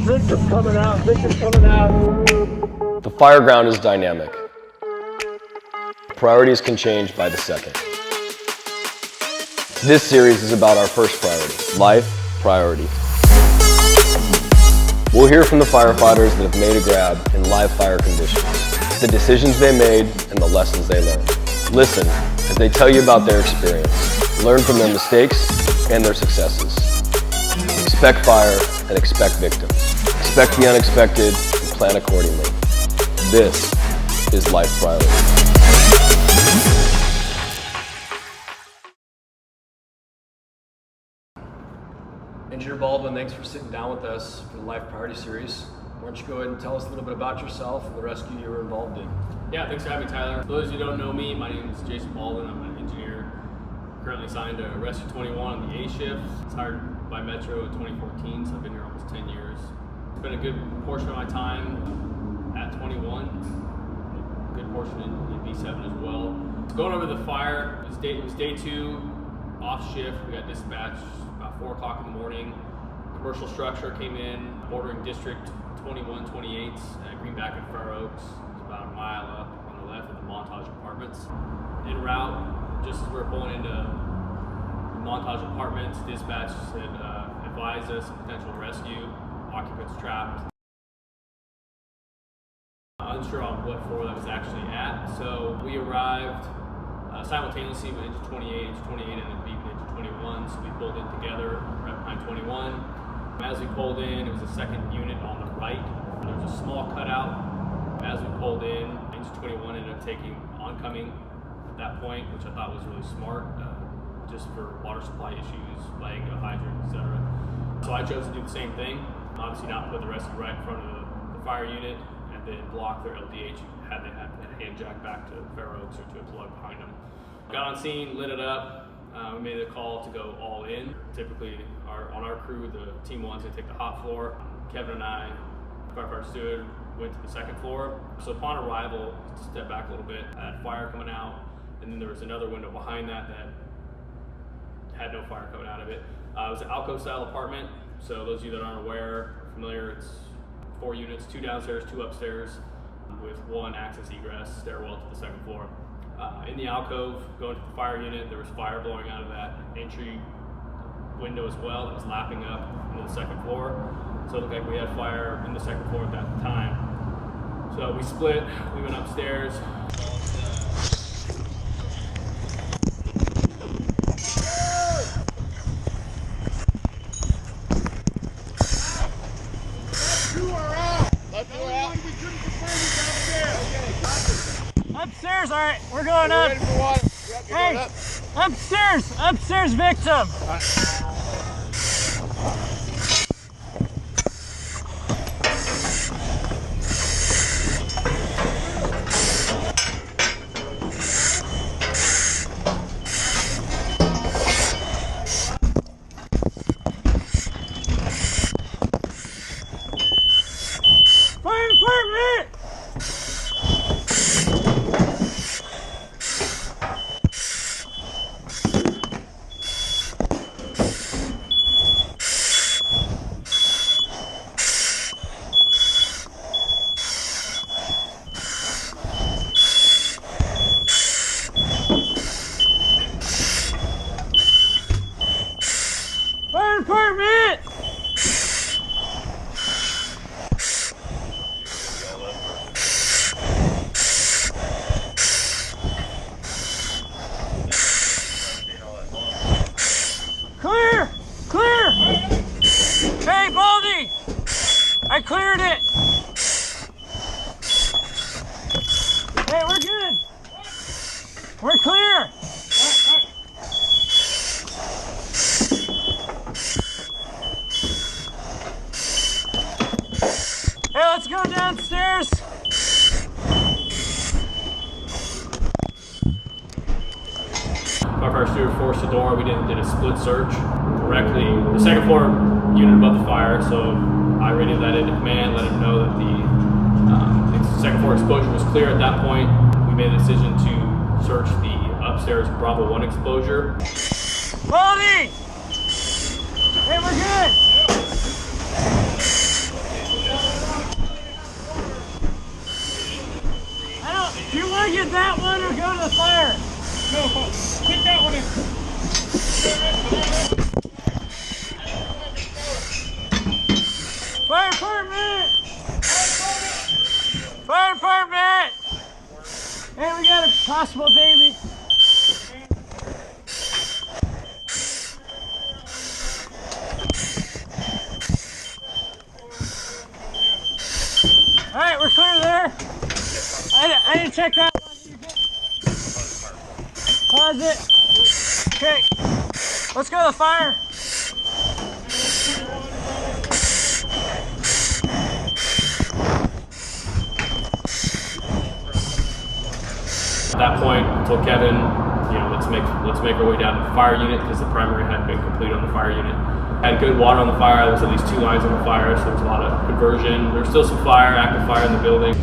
Victim's coming out, victim's coming out. The fire ground is dynamic. Priorities can change by the second. This series is about our first priority, life priority. We'll hear from the firefighters that have made a grab in live fire conditions, the decisions they made and the lessons they learned. Listen as they tell you about their experience, learn from their mistakes and their successes. Expect fire and expect victims. Expect the unexpected and plan accordingly. This is Life Priority. Engineer Baldwin, thanks for sitting down with us for the Life Priority Series. Why don't you go ahead and tell us a little bit about yourself and the rescue you were involved in. Yeah, thanks for having me, Tyler. For those of you who don't know me, my name is Jason Baldwin. I'm an engineer currently assigned to Rescue 21 on the A shift. I was hired by Metro in 2014, so I've been here almost 10 years. It's been a good portion of my time at 21, a good portion in B7 as well. Going over the fire, it was day 2, off shift. We got dispatched about 4 o'clock in the morning. Commercial structure came in, bordering District 21, 28 at Greenback and Fair Oaks. It's about a mile up on the left of the Montage Apartments. En route, just as we were pulling into the Montage Apartments, dispatch had advised us of potential rescue, occupants trapped. Unsure on what floor that was actually at, so we arrived simultaneously with engine 28. Engine 28 ended up beating engine 21, so we pulled in together right behind 21. As we pulled in, it was the second unit on the right. There was a small cutout. As we pulled in, engine 21 ended up taking oncoming at that point, which I thought was really smart, just for water supply issues, laying a hydrant, etc. So I chose to do the same thing. Obviously not put the rescue right in front of the fire unit, and then block their LDH. Had they had a hand jack back to Fair Oaks or to a plug behind them. Got on scene, lit it up. We made a call to go all in. Typically, on our crew, the team one's gonna take the hot floor. Kevin and I, firefighter Stewart, went to the second floor. So upon arrival, step back a little bit, I had fire coming out, and then there was another window behind that had no fire coming out of it. It was an alcove-style apartment. So those of you that aren't aware, or familiar, it's 4 units, 2 downstairs, 2 upstairs, with 1 access egress stairwell to the second floor. In the alcove, going to the fire unit, there was fire blowing out of that entry window as well that was lapping up into the second floor. So it looked like we had fire in the second floor at that time. So we split, we went upstairs. Upstairs, all right, we're going up. Ready for water. Yep, hey, up. Upstairs victim. Fire department! Fire department! Clear! Clear! Hey, Baldy! I cleared it! Hey, we're good! We're clear! Hey, let's go downstairs! Firefighter Stewart forced the door. We did a split search directly. The second floor unit above the fire, so I radioed that into command, let him know that the second floor exposure was clear. At that point, we made a decision to search the upstairs Bravo 1 exposure. Baldy! Hey, we're good! to the fire. No, kick that one in. Fire department! Fire department! Hey, we got a possible baby. All right, we're clear there. I didn't check that one. Pause it. Okay, let's go to the fire. At that point, I told Kevin, let's make our way down to the fire unit because the primary hadn't been complete on the fire unit. Had good water on the fire. There was at least 2 lines on the fire, so there was a lot of conversion. There was still some fire, active fire in the building.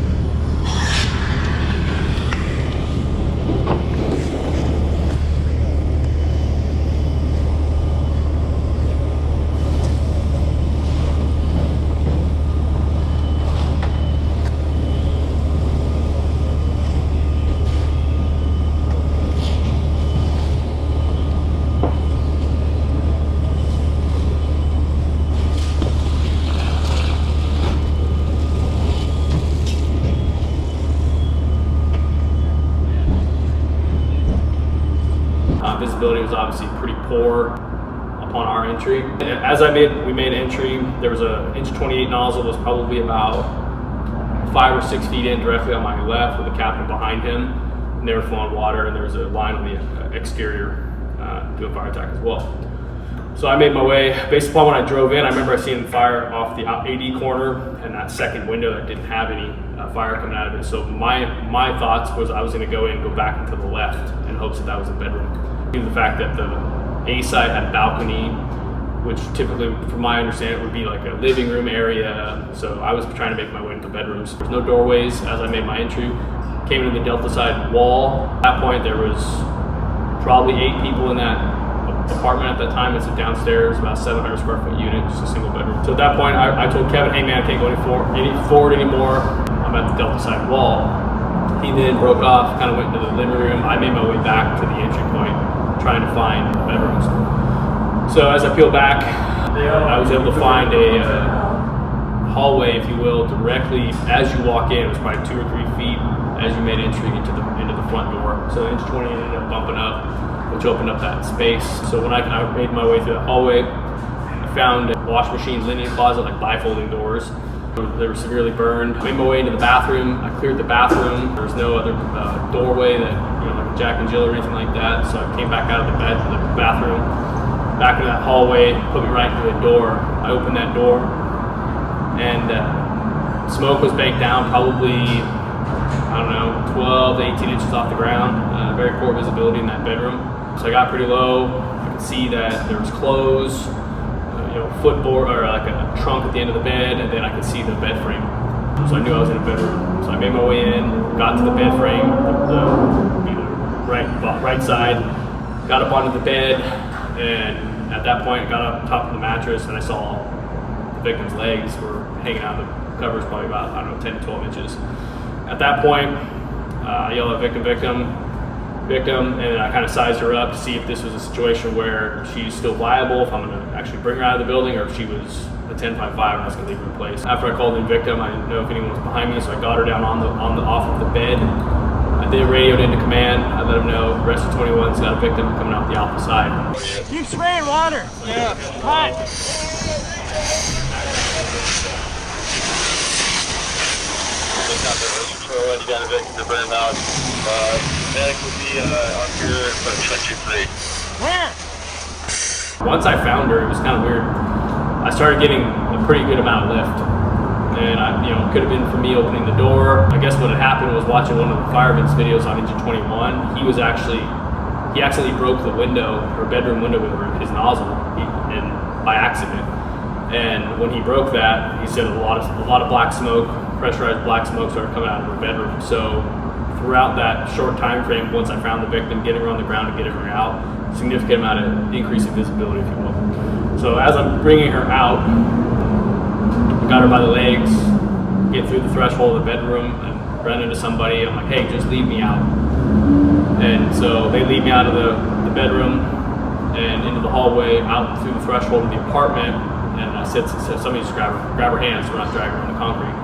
Visibility was obviously pretty poor upon our entry. As we made entry, there was a inch 28 nozzle that was probably about 5 or 6 feet in directly on my left with the captain behind him. And they were flowing water, and there was a line on the exterior to a fire attack as well. So I made my way, based upon when I drove in, I remember seeing fire off the AD corner and that second window that didn't have any fire coming out of it. So my thoughts was I was gonna go back into the left in hopes that was a bedroom. Due to the fact that the A side had a balcony, which typically, from my understanding, would be like a living room area. So I was trying to make my way into the bedrooms. There's no doorways as I made my entry. Came into the Delta side wall. At that point, there was probably 8 people in that apartment at that time. It's a downstairs, about 700 square foot unit, just a single bedroom. So at that point, I told Kevin, hey man, I can't go any forward anymore. I'm at the Delta side wall. He then broke off, kind of went into the living room. I made my way back to the entry point, trying to find bedrooms. So as I peeled back, I was able to find a hallway, if you will, directly as you walk in. It was probably 2 or 3 feet as you made entry into the front door. So inch 20 ended up bumping up, which opened up that space. So when I made my way through that hallway, I found a wash machine, linen closet, like bifolding doors. They were severely burned. I made my way into the bathroom. I cleared the bathroom. There was no other doorway that, like a Jack and Jill or anything like that. So I came back out of the bathroom, back into that hallway, put me right into a door. I opened that door, and smoke was baked down probably, 12 to 18 inches off the ground. Very poor visibility in that bedroom. So I got pretty low. I could see that there was clothes, footboard or like a trunk at the end of the bed, and then I could see the bed frame. So I knew I was in a bedroom. So I made my way in, got to the bed frame, the right side, got up onto the bed, and at that point I got up top of the mattress and I saw the victim's legs were hanging out of the covers probably about, 10 to 12 inches. At that point, I yelled out victim, and then I kind of sized her up to see if this was a situation where she's still viable, if I'm going to actually bring her out of the building, or if she was a 10.5 and I was going to leave her in place. After I called in victim, I didn't know if anyone was behind me, so I got her down off of the bed. I then radioed into command. I let them know R21's got a victim coming out the alpha side. Keep spraying water. Yeah. Hot. You got a victim to burn out. Medic will be on here for country 3. Where? Once I found her, it was kind of weird. I started getting a pretty good amount of lift. And it could have been for me opening the door. I guess what had happened was watching one of the fireman's videos on Engine 21. He accidentally broke the window, or bedroom window with his nozzle, by accident. And when he broke that, he said a lot of black smoke, pressurized black smoke started coming out of her bedroom. So throughout that short time frame, once I found the victim, getting her on the ground and getting her out, significant amount of increase in visibility, if you will. So as I'm bringing her out, I got her by the legs, get through the threshold of the bedroom, and run into somebody. I'm like, hey, just leave me out. And so they lead me out of the bedroom and into the hallway, out through the threshold of the apartment. And I said somebody just grab her hands so we're not dragging her on the concrete.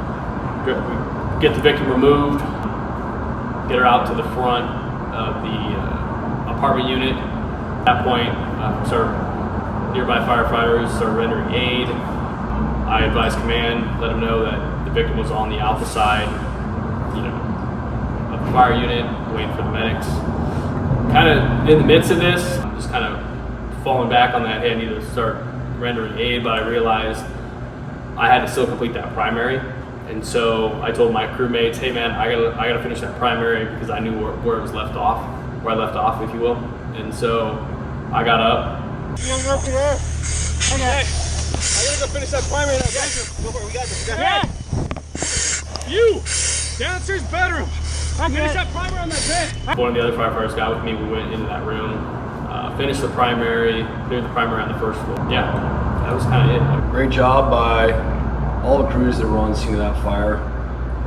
We get the victim removed, get her out to the front of the apartment unit. At that point, nearby firefighters started rendering aid. I advised command, let them know that the victim was on the alpha side, of the fire unit, waiting for the medics. Kind of in the midst of this, I'm just kind of falling back on that, hey, I need to start rendering aid, but I realized I had to still complete that primary. And so I told my crewmates, hey man, I gotta finish that primary because I knew where it was left off, where I left off, if you will. And so I got up. You wanna go up to there? Okay. I gotta go finish that primary now. Go for it, we got this. Yeah. You! Downstairs bedroom! I Finish get that primer on that bed! One of the other firefighters got with me. We went into that room, finished the primary, cleared the primary on the first floor. Yeah, that was kind of it. Great job by all the crews that were on the scene of that fire.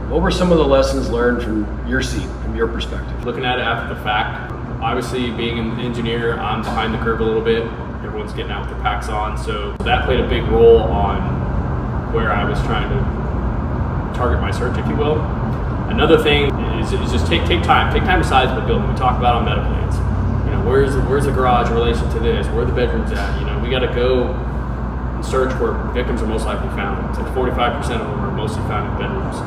What were some of the lessons learned from your seat, from your perspective? Looking at it after the fact, obviously being an engineer, I'm behind the curve a little bit. Everyone's getting out with their packs on, so that played a big role on where I was trying to target my search, if you will. Another thing is just take time to size the building. We talk about on meta plans. Where's the garage in relation to this? Where are the bedrooms at? We got to go and search where victims are most likely found. It's like 45% of them are mostly found in bedrooms.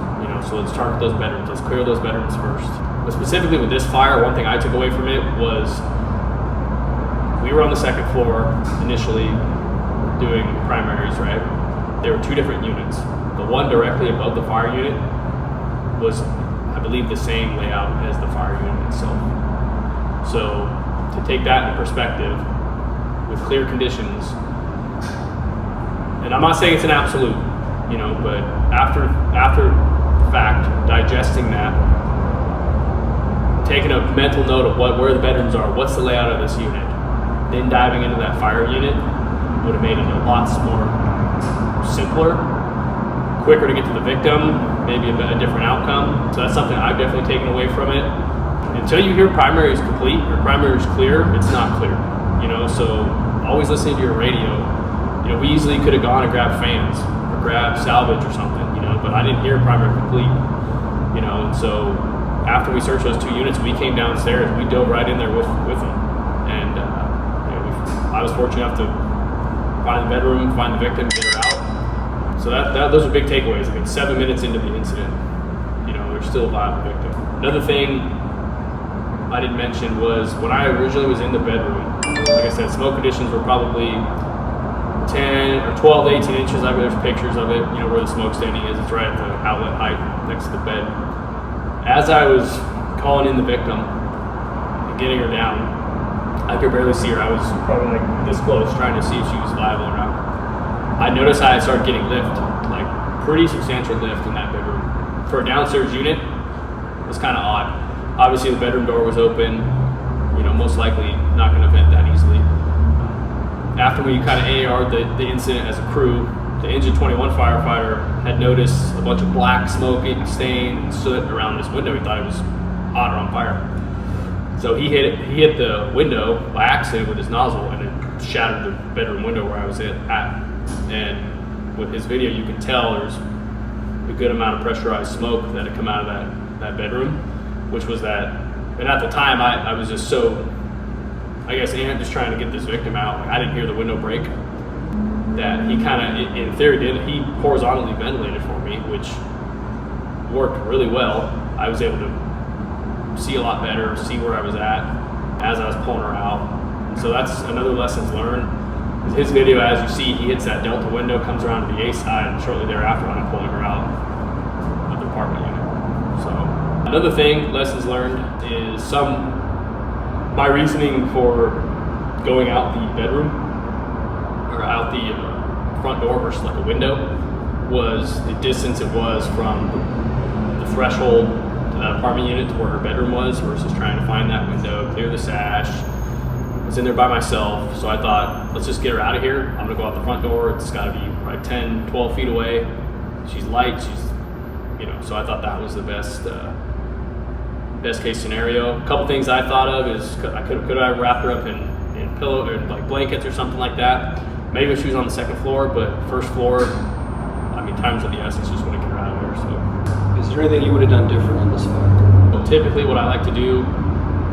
So let's target those bedrooms. Let's clear those bedrooms first. But specifically with this fire, one thing I took away from it was we were on the second floor initially doing primaries, right? There were two different units. The one directly above the fire unit was, I believe, the same layout as the fire unit itself. So to take that into perspective with clear conditions, and I'm not saying it's an absolute, but after the fact, digesting that, taking a mental note of where the bedrooms are, what's the layout of this unit, then diving into that fire unit would have made it a lot more simpler, quicker to get to the victim, maybe a different outcome. So that's something I've definitely taken away from it. Until you hear primary is complete or primary is clear, it's not clear. So always listening to your radio. We easily could have gone and grabbed fans or grabbed salvage or something, but I didn't hear primary complete. And so after we searched those two units, we came downstairs, we dove right in there with them. And I was fortunate enough to find the bedroom, find the victim, get her out. So those are big takeaways. 7 minutes into the incident, there's still a viable victim. Another thing I didn't mention was when I originally was in the bedroom, like I said, smoke conditions were probably 10 or 12 to 18 inches. There's pictures of it, where the smoke standing is. It's right at the outlet height next to the bed. As I was calling in the victim and getting her down, I could barely see her. I was probably like this close, trying to see if she was viable or not. I noticed I started getting lift, like pretty substantial lift in that bedroom. For a downstairs unit, it was kind of odd. Obviously the bedroom door was open, most likely not going to vent that easily. After we kind of AR'd the incident as a crew, the Engine 21 firefighter had noticed a bunch of black smoke and stain and soot around this window. He thought it was hot or on fire. So he hit the window by accident with his nozzle and it shattered the bedroom window where I was at. And with his video, you can tell there's a good amount of pressurized smoke that had come out of that bedroom, which was that. And at the time, I was just so, I guess, just trying to get this victim out. I didn't hear the window break. That he kind of, in theory, he horizontally ventilated for me, which worked really well. I was able to see a lot better, see where I was at as I was pulling her out. And so that's another lessons learned. His video, as you see, he hits that delta window, comes around to the A side, and shortly thereafter I'm pulling her out of the apartment unit. So another thing, lessons learned, is my reasoning for going out the bedroom or out the front door versus like a window was the distance it was from the threshold to that apartment unit to where her bedroom was versus trying to find that window, clear the sash. I was in there by myself, so I thought, let's just get her out of here. I'm gonna go out the front door. It's gotta be probably 10, 12 feet away. She's light, so I thought that was the best best case scenario. A couple things I thought of is could I wrap her up in pillow or like blankets or something like that. Maybe if she was on the second floor, but first floor, I mean, time's of the essence, just want to get her out of there. So, Is there anything you would have done different on this fire? well, typically what I like to do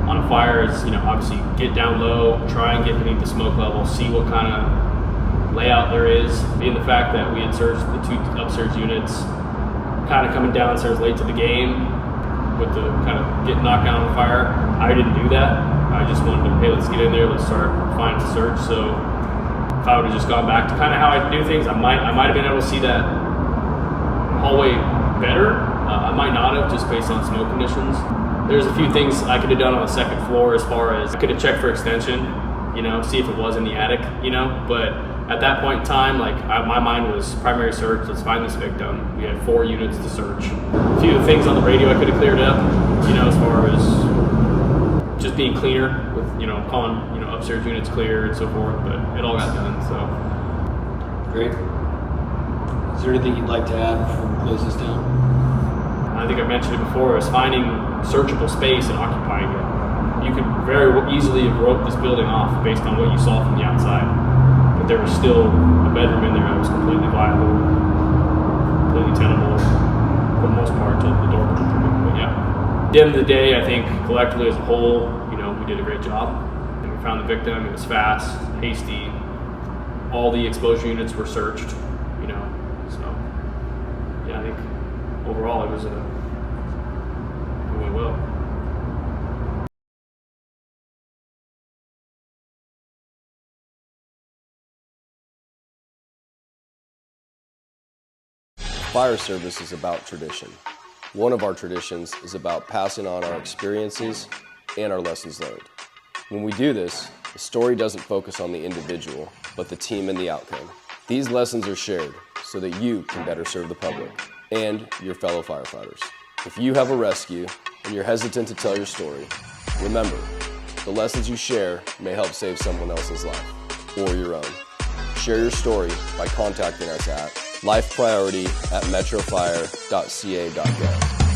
on a fire is, obviously get down low, try and get beneath the smoke level, see what kind of layout there is. Being the fact that we had searched the 2 upstairs units, kind of coming downstairs late to the game with the kind of getting knocked down on the fire, I didn't do that. I just wanted to, hey, let's get in there, let's start finding the search. So if I would have just gone back to kind of how I do things, I might have been able to see that hallway better. I might not have, just based on smoke conditions. There's a few things I could have done on the second floor, as far as I could have checked for extension, see if it was in the attic, but at that point in time, my mind was primary search, let's find this victim. We had 4 units to search. A few of the things on the radio I could have cleared up, as far as just being cleaner with, calling, upstairs units clear and so forth, but it all got done, so. Great. Is there anything you'd like to add before we close this down? I think I mentioned it before, is finding searchable space and occupying it. You could very easily have roped this building off based on what you saw from the outside, but there was still a bedroom in there that was completely viable, completely tenable, for the most part, till the door broke through. But yeah, at the end of the day, I think collectively as a whole, we did a great job. And we found the victim. It was fast, hasty. All the exposure units were searched. So yeah, I think overall it went well. Fire service is about tradition. One of our traditions is about passing on our experiences and our lessons learned. When we do this, the story doesn't focus on the individual, but the team and the outcome. These lessons are shared so that you can better serve the public and your fellow firefighters. If you have a rescue and you're hesitant to tell your story, remember, the lessons you share may help save someone else's life or your own. Share your story by contacting us at lifepriority@metrofire.ca.gov.